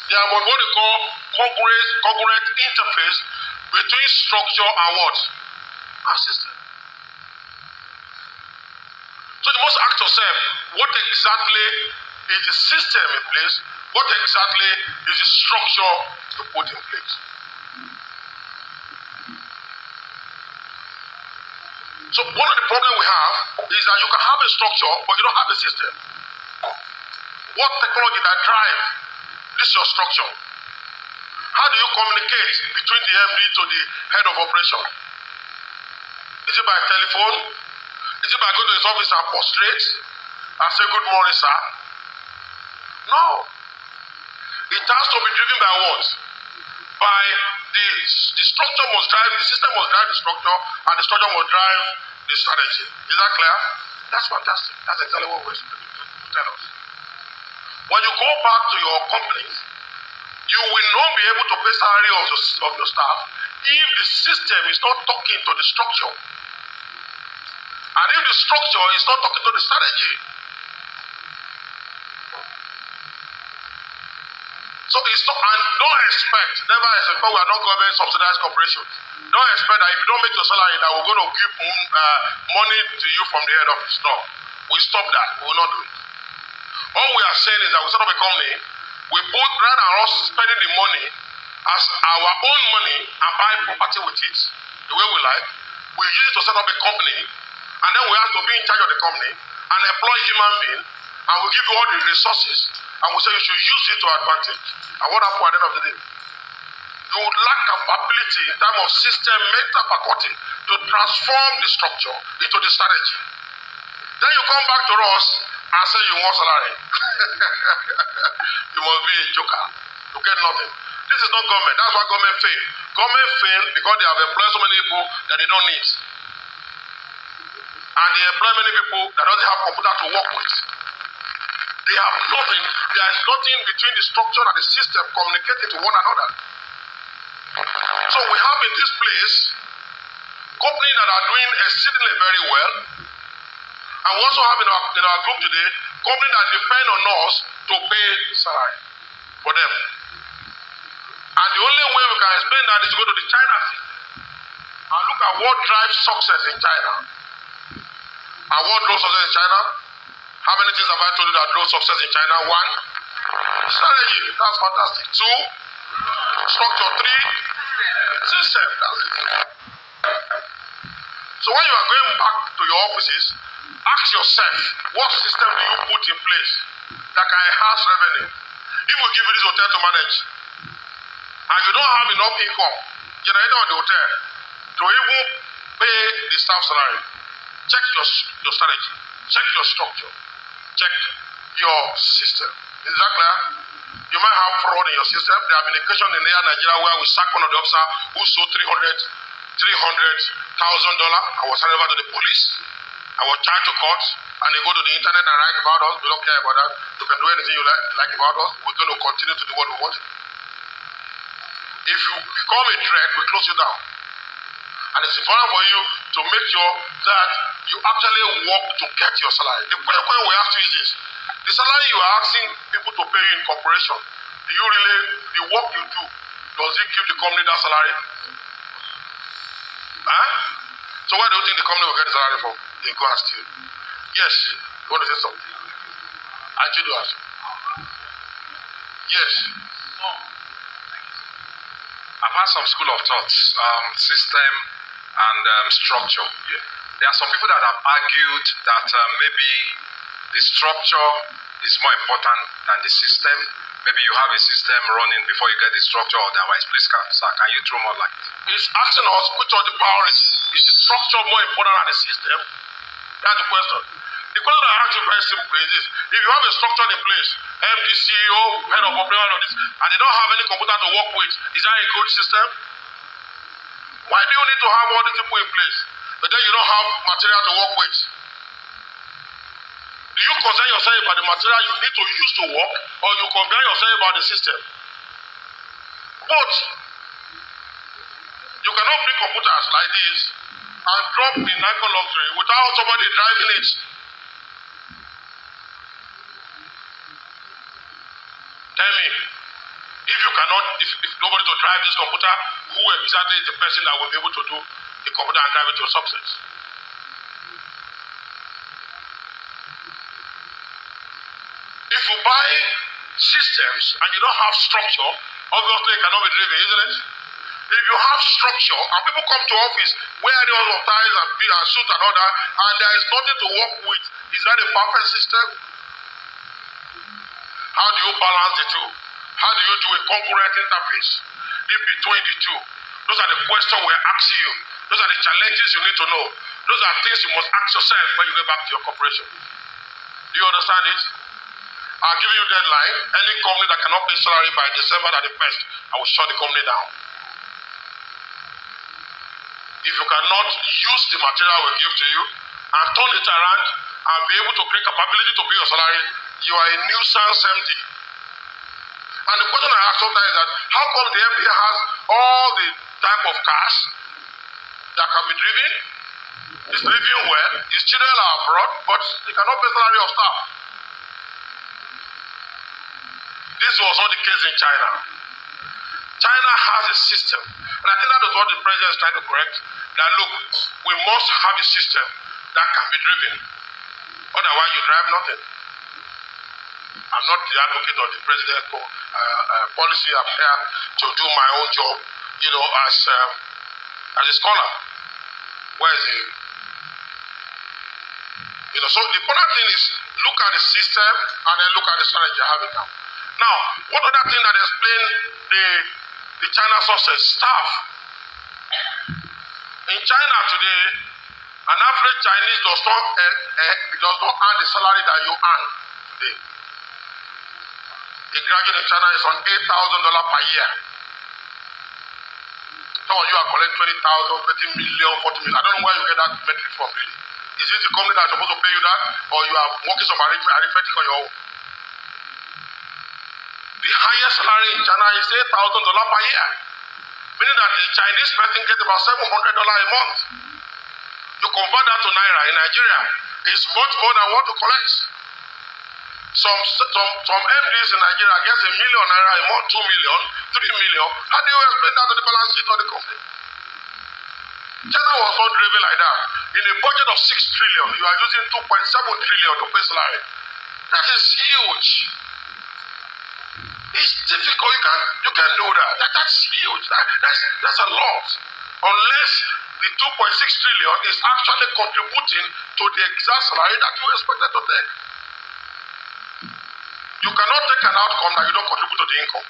There are what they call congruent interface between structure and what? And system. So you must ask yourself, what exactly is the system in place? What exactly is the structure you put in place? So one of the problems we have is that you can have a structure, but you don't have a system. What technology that drive this your structure? How do you communicate between the MD to the head of operation? Is it by telephone? Is it by going to his office and prostrate and say good morning, sir? No. It has to be driven by what? By the structure must drive, the system must drive the structure, and the structure must drive the strategy. Is that clear? That's fantastic. That's exactly what we're supposed to tell us. When you go back to your companies, you will not be able to pay salary of your staff if the system is not talking to the structure. And if the structure is not talking to the strategy. So it's not, and don't expect, never expect, but we are not government subsidized corporations. Don't expect that if you don't make your salary, that we're going to give money to you from the head office. No. We stop that. We will not do it. All we are saying is that we set up a company, we put, rather than us spending the money as our own money and buy property with it, the way we like, we use it to set up a company, and then we have to be in charge of the company and employ human beings, and we give you all the resources, and we say you should use it to advantage. And what happens at the end of the day? You would lack capability in terms of system, mental faculty to transform the structure into the strategy. Then you come back to us and say you want salary. You must be a joker. You get nothing. This is not government. That's why government fail. Government fail because they have employed so many people that they don't need. And they employ many people that don't have computer to work with. They have nothing. There is nothing between the structure and the system communicating to one another. So we have in this place companies that are doing exceedingly very well. And we also have in our group today companies that depend on us to pay salary for them. And the only way we can explain that is to go to the China system and look at what drives success in China. And what drove success in China? How many things have I told you that drove success in China? 1, strategy. That's fantastic. 2, structure. 3, system. That's it. So when you are going back to your offices, ask yourself, what system do you put in place that can enhance revenue? If we give you this hotel to manage, and you don't have enough income generated on the hotel to even pay the staff salary, check your strategy, check your structure, check your system. Is that clear? You might have fraud in your system. There have been occasions in Nigeria where we sacked one of the officers who sold $300,000. I was handed over to the police. I was charged to court, and they go to the internet and write about us. We don't care about that. You can do anything you like about us. We're going to continue to do what we want. If you become a threat, we close you down. And it's important for you to make sure that you actually work to get your salary. The question we ask you is this: the salary you are asking people to pay you in corporation, do you really, the work you do, does it give the company that salary? Huh? So where do you think the company will get the salary from? They go and steal. Yes. You want to say something? I should do ask. Yes. I've had some school of thoughts, system and structure. Yeah. There are some people that have argued that maybe the structure is more important than the system. Maybe you have a system running before you get the structure, otherwise, please, sir, can you throw more light? It's asking us which are the priorities. Is the structure more important than the system? That's the question. The question I ask you very simple is this: if you have a structure in place, MD, CEO, head of operation, of this, and they don't have any computer to work with, is that a good system? Why do you need to have all these people in place, but then you don't have material to work with? Do you concern yourself about the material you need to use to work, or you concern yourself about the system? Both. You cannot bring computers like this and drop in Nikon luxury without somebody driving it. Tell me, If you cannot, if nobody to drive this computer, who exactly is the person that will be able to do the computer and drive it to success? If you buy systems and you don't have structure, obviously it cannot be driven, isn't it? If you have structure and people come to office wearing all of ties and suit and all that, and there is nothing to work with, is that a perfect system? How do you balance the two? How do you do a congruent interface in between the two? Those are the questions we're asking you. Those are the challenges you need to know. Those are things you must ask yourself when you get back to your corporation. Do you understand it? I'll give you a deadline. Any company that cannot pay salary by December 31st, I will shut the company down. If you cannot use the material we give to you and turn it around and be able to create capability to pay your salary, you are a nuisance MD. And the question I ask sometimes is that how come the MD has all the type of cars that can be driven? He's living well, his children are abroad, but he cannot pay salary of staff. This was not the case in China. China has a system, and I think that is what the president is trying to correct, that look, we must have a system that can be driven. Otherwise, you drive nothing. I'm not the advocate of the president's policy. I'm here to do my own job, as a scholar. Where is he? So the important thing is look at the system and then look at the strategy you have it now. Now, what other thing that explain the China success? Staff. In China today, an average Chinese does not earn the salary that you earn today. A graduate in China is on $8,000 per year. Some of you are collecting 20,000, 20 million, 40 million. I don't know where you get that metric from, really. Is it the company that is supposed to pay you that, or you are working some arithmetic on your own? The highest salary in China is $8,000 per year, meaning that a Chinese person gets about $700 a month. You convert that to Naira in Nigeria, it's much more than what you collect. Some MDs in Nigeria gets $1 million Naira a month, 2 million, 3 million. How do you explain that to the balance sheet of the company? China was not driven like that. In a budget of 6 trillion, you are using 2.7 trillion to pay salary. That is huge. It's difficult. You can't do that. That's huge. That's a lot. Unless the 2.6 trillion is actually contributing to the exact salary that you expected to take. You cannot take an outcome that you don't contribute to the income.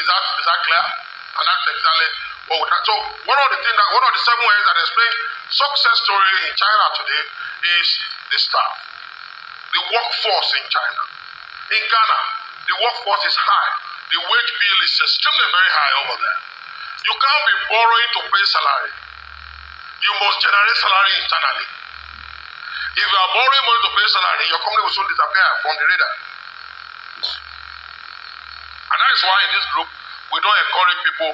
Is that clear? And that's exactly what we So one of the 7 ways that explain success story in China today is the staff, the workforce in China. In Ghana, the workforce is high. The wage bill is extremely very high over there. You can't be borrowing to pay salary. You must generate salary internally. If you are borrowing money to pay salary, your company will soon disappear from the radar. And that is why in this group, we don't encourage people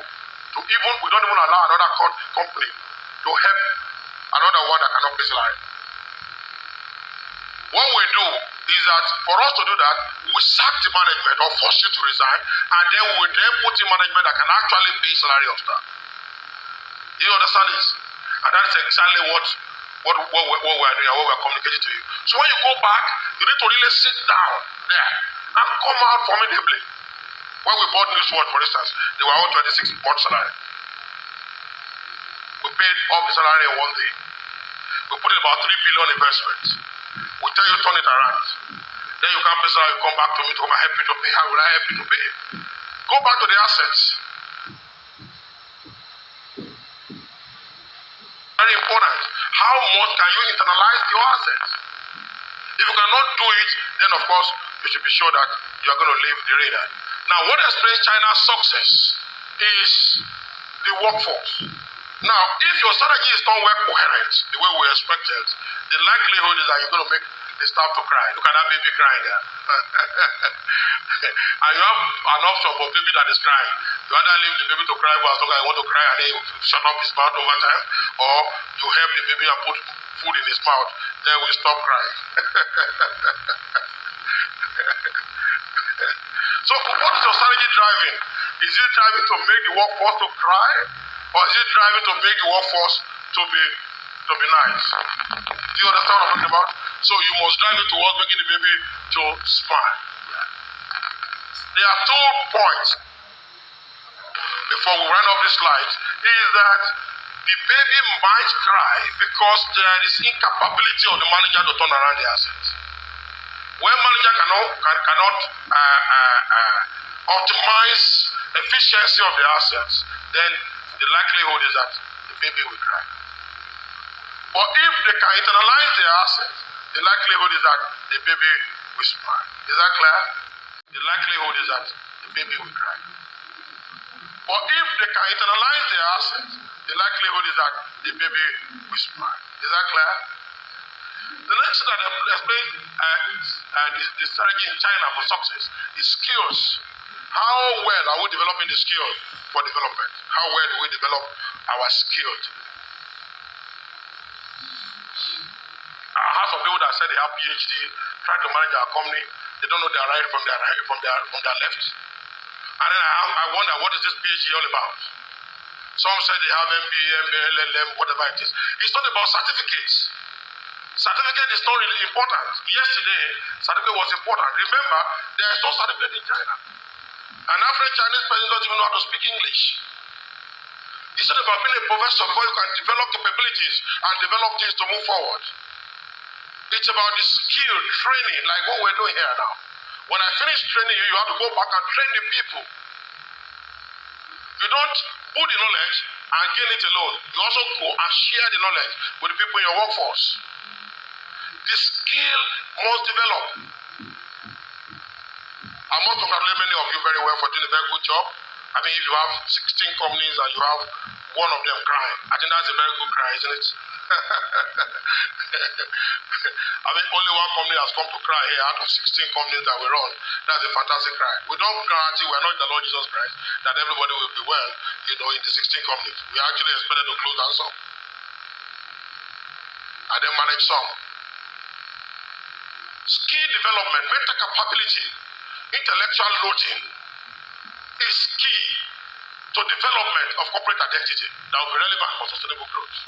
we don't even allow another company to help another one that cannot pay salary. What we do is that for us to do that, we sack the management or force you to resign, and then we put in management that can actually pay salary of staff. You understand this? And that's exactly what we are doing and what we are communicating to you. So when you go back, you need to really sit down there and come out formidably. When we bought Newswatch, for instance, they were all 26 months salary. We paid all the salary in one day. We put in about 3 billion investment. We tell you turn it around. Then you can't pay salary, you come back to me to come and help you to pay. How will I help you to pay? Go back to the assets. Very important. How much can you internalize your assets? If you cannot do it, then of course you should be sure that you are going to leave the radar. Now, what explains China's success is the workforce. Now, if your strategy is not well coherent, the way we expected, the likelihood is that you're going to make the staff to cry. Look at that baby crying there. And you have an option for a baby that is crying. You either leave the baby to cry for as long as you want to cry and then you shut up his mouth over time, or you help the baby and put food in his mouth, then we stop crying. So what is your strategy driving? Is it driving to make the workforce to cry? Or is it driving to make the workforce to be nice? Do you understand what I'm talking about? So you must drive it towards making the baby to smile. There are 2 points before we round up this slide. Is that the baby might cry because there is incapability of the manager to turn around the assets. When manager cannot optimize efficiency of the assets, then the likelihood is that the baby will cry. But if they can internalize their assets, the likelihood is that the baby will smile. Is that clear? The likelihood is that the baby will cry. But if they can internalize their assets, the likelihood is that the baby will smile. Is that clear? The next thing that I explain the strategy in China for success is skills. How well are we developing the skills for development? How well do we develop our skills? I have some people that said they have PhD, trying to manage our company. They don't know their right from their left. And then I wonder, what is this PhD all about? Some say they have MBA, LLM, whatever it is. It's not about certificates. Certificate is not really important. Yesterday, certificate was important. Remember, there is no certificate in China. An average Chinese person doesn't even know how to speak English. It's not about being a professor before you can develop capabilities and develop things to move forward. It's about the skill training, like what we're doing here now. When I finish training you, you have to go back and train the people. You don't put the knowledge and gain it alone. You also go and share the knowledge with the people in your workforce. The skill must develop. I must congratulate many of you very well for doing a very good job. I mean, if you have 16 companies and you have one of them crying, I think that's a very good cry, isn't it? I mean, only one company has come to cry here out of 16 companies that we run. That's a fantastic cry. We don't guarantee, we're not the Lord Jesus Christ, that everybody will be well, in the 16 companies. We actually expected to close down some. And then manage some. Skill development, mental capability, intellectual loading is key to development of corporate identity that will be relevant for sustainable growth.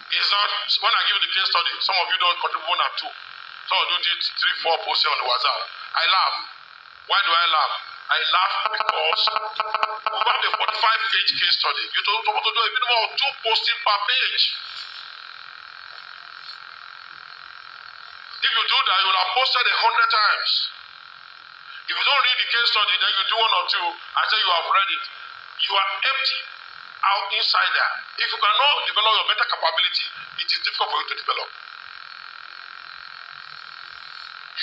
It's not, when I give you the case study, some of you don't contribute 1 or 2. Some of you did 3, 4 posts on the WhatsApp. I laugh. Why do I laugh? I laugh because we have a 45-page case study. You're supposed to do a minimum of 2 postings per page. If you do that, you will have posted 100 times. If you don't read the case study, then you do 1 or 2, and say you have read it. You are empty out inside there. If you cannot develop your mental capability, it is difficult for you to develop.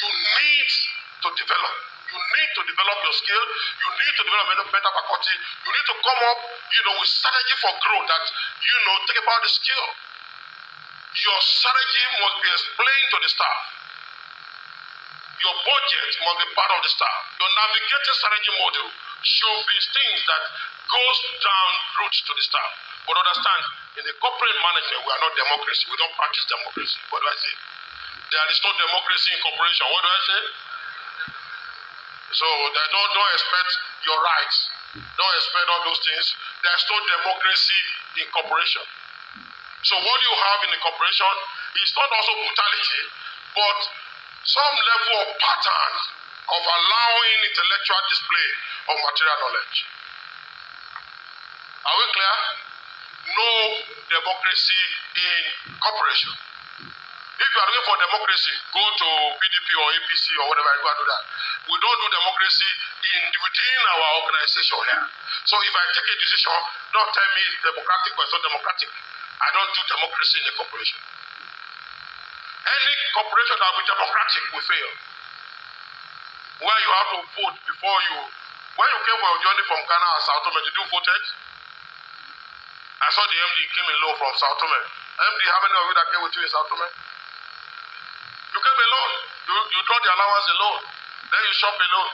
You need to develop. You need to develop your skill. You need to develop mental faculty. You need to come up, with strategy for growth that, think about the skill. Your strategy must be explained to the staff. Your budget must be part of the staff. Your navigating strategy model should be things that goes down roots to the staff. But understand, in the corporate management, we are not democracy. We don't practice democracy. What do I say? There is no democracy in corporation. What do I say? So don't expect your rights. Don't expect all those things. There's no democracy in corporation. So what you have in the corporation is not also brutality, but some level of pattern of allowing intellectual display of material knowledge. Are we clear? No democracy in corporation. If you are looking for democracy, go to PDP or APC or whatever, you go and do that. We don't do democracy within our organization here. So if I take a decision, don't tell me it's democratic or it's not democratic. I don't do democracy in a corporation. Any corporation that will be democratic will fail. Where you have to vote before you. When you came for your journey from Ghana and Sao Tome, did you voted? I saw the MD came alone from Sao Tome. MD, how many of you that came with you in Sao Tome? You came alone. You draw the allowance alone. Then you shop alone.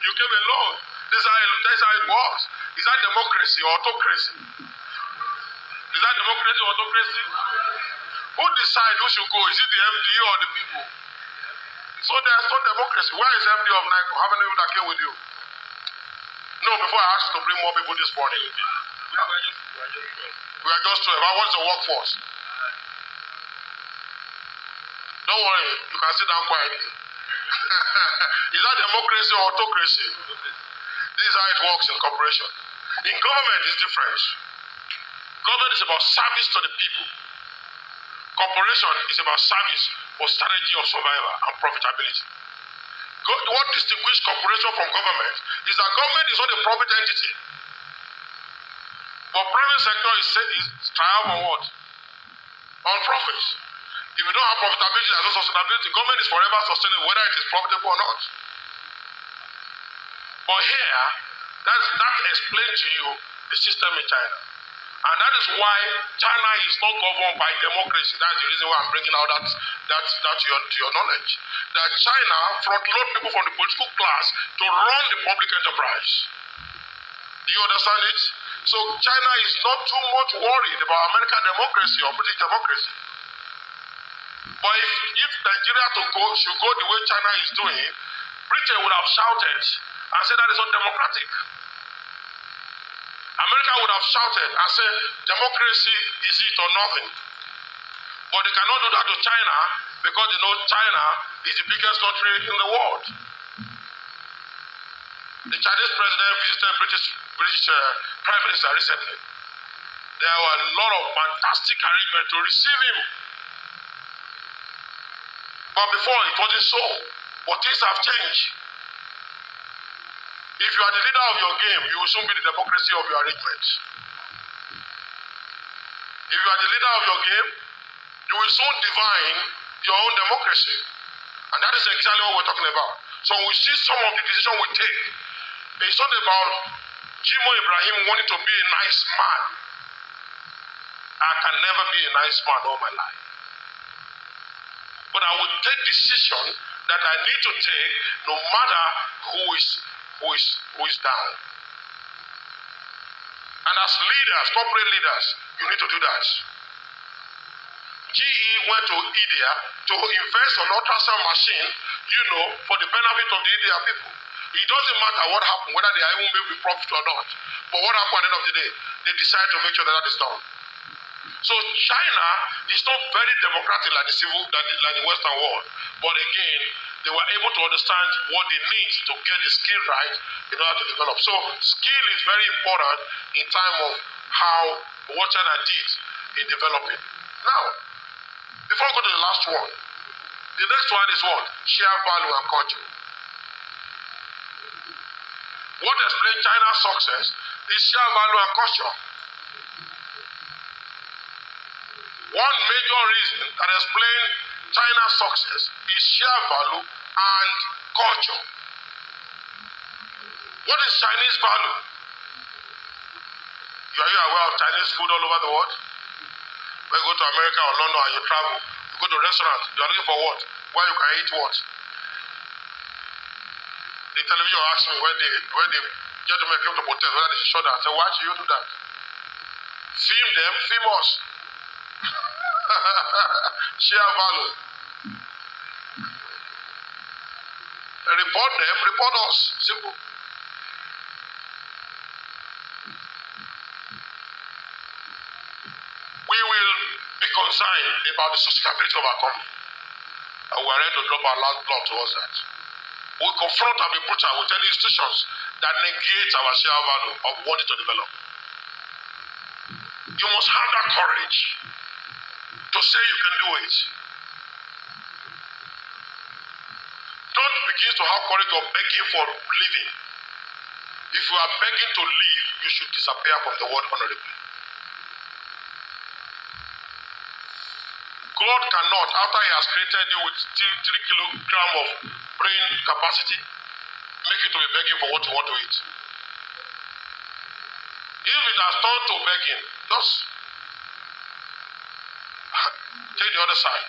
You came alone. This is how it works. Is that democracy or autocracy? Is that democracy or autocracy? Who decides who should go? Is it the MD or the people? So there's no democracy. Where is MD of NICO? How many people that came with you? No, before I asked you to bring more people this morning. We are just 12. What's the workforce? Don't worry, you can sit down quietly. Is that democracy or autocracy? This is how it works in corporation. In government, it's different. Government is about service to the people. Corporation is about service for strategy of survival and profitability. What distinguishes corporation from government is that government is not a profit entity. But private sector is thrive on what? On profits. If you don't have profitability, there's no sustainability. Government is forever sustainable, whether it is profitable or not. But here, that explains to you the system in China. And that is why China is not governed by democracy. That's the reason why I'm bringing out that to your knowledge. That China front-load people from the political class to run the public enterprise. Do you understand it? So China is not too much worried about American democracy or British democracy. But if Nigeria should go the way China is doing, Britain would have shouted and said that is not democratic. America would have shouted and said, democracy is it or nothing. But they cannot do that to China because they know China is the biggest country in the world. The Chinese president visited British Prime Minister recently. There were a lot of fantastic arrangements to receive him. But before, it wasn't so. But things have changed. If you are the leader of your game, you will soon be the democracy of your arrangement. If you are the leader of your game, you will soon define your own democracy. And that is exactly what we're talking about. So we see some of the decisions we take. It's not about JIMOH Ibrahim wanting to be a nice man. I can never be a nice man all my life. But I will take decisions that I need to take no matter who is down. And as leaders, corporate leaders, you need to do that. GE went to India to invest on ultrasound machine, for the benefit of the Indian people. It doesn't matter what happened, whether they are even making profit or not. But what happened at the end of the day, they decide to make sure that is done. So China is not very democratic like the Western world. But again, they were able to understand what they need to get the skill right in order to develop. So skill is very important in terms of what China did in developing. Now, before I go to the last one, the next one is what? Share value and culture. What explains China's success is share value and culture. One major reason that explains China's success is share value and culture. What is Chinese value? Are you aware of Chinese food all over the world? When you go to America or London and you travel, you go to a restaurant, you are looking for what? Where you can eat what? The television asked me when the gentleman came to the hotel, whether they should show that. I said, why should you do that? Film them, film us. Share value. Report them, report us. Simple. We will be concerned about the sustainability of our company. And we are ready to drop our last blood towards that. We confront and be brutal with any institutions that negate our share value of wanting to develop. You must have that courage to say you can do it. Don't begin to have courage of begging for living. If you are begging to live, you should disappear from the world honorably. God cannot, after He has created you with 3 kilograms of brain capacity, make you to be begging for what you want to eat. If it has turned to begging, just take the other side.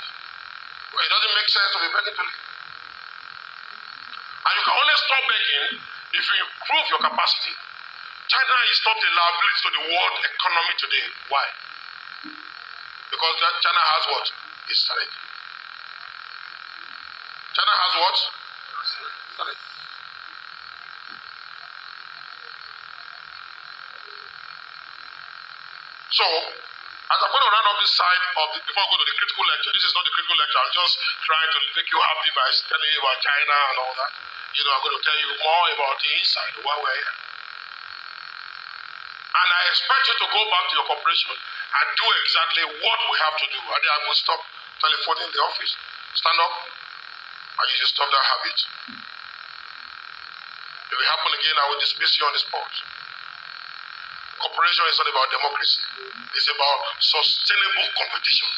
It doesn't make sense to be begging to live. And you can only stop begging if you improve your capacity. China is not a liability to the world economy today. Why? Because China has what? History. China has what? History. So, as I'm going to round up this side of the, before I go to the critical lecture, this is not the critical lecture, I'm just trying to make you happy by telling you about China and all that. You know, I'm going to tell you more about the inside, why we're here. And I expect you to go back to your corporation and do exactly what we have to do. And then I will stop telephoning in the office. Stand up, and you just stop that habit. If it happens again, I will dismiss you on the spot. Cooperation is not about democracy. It's about sustainable competition.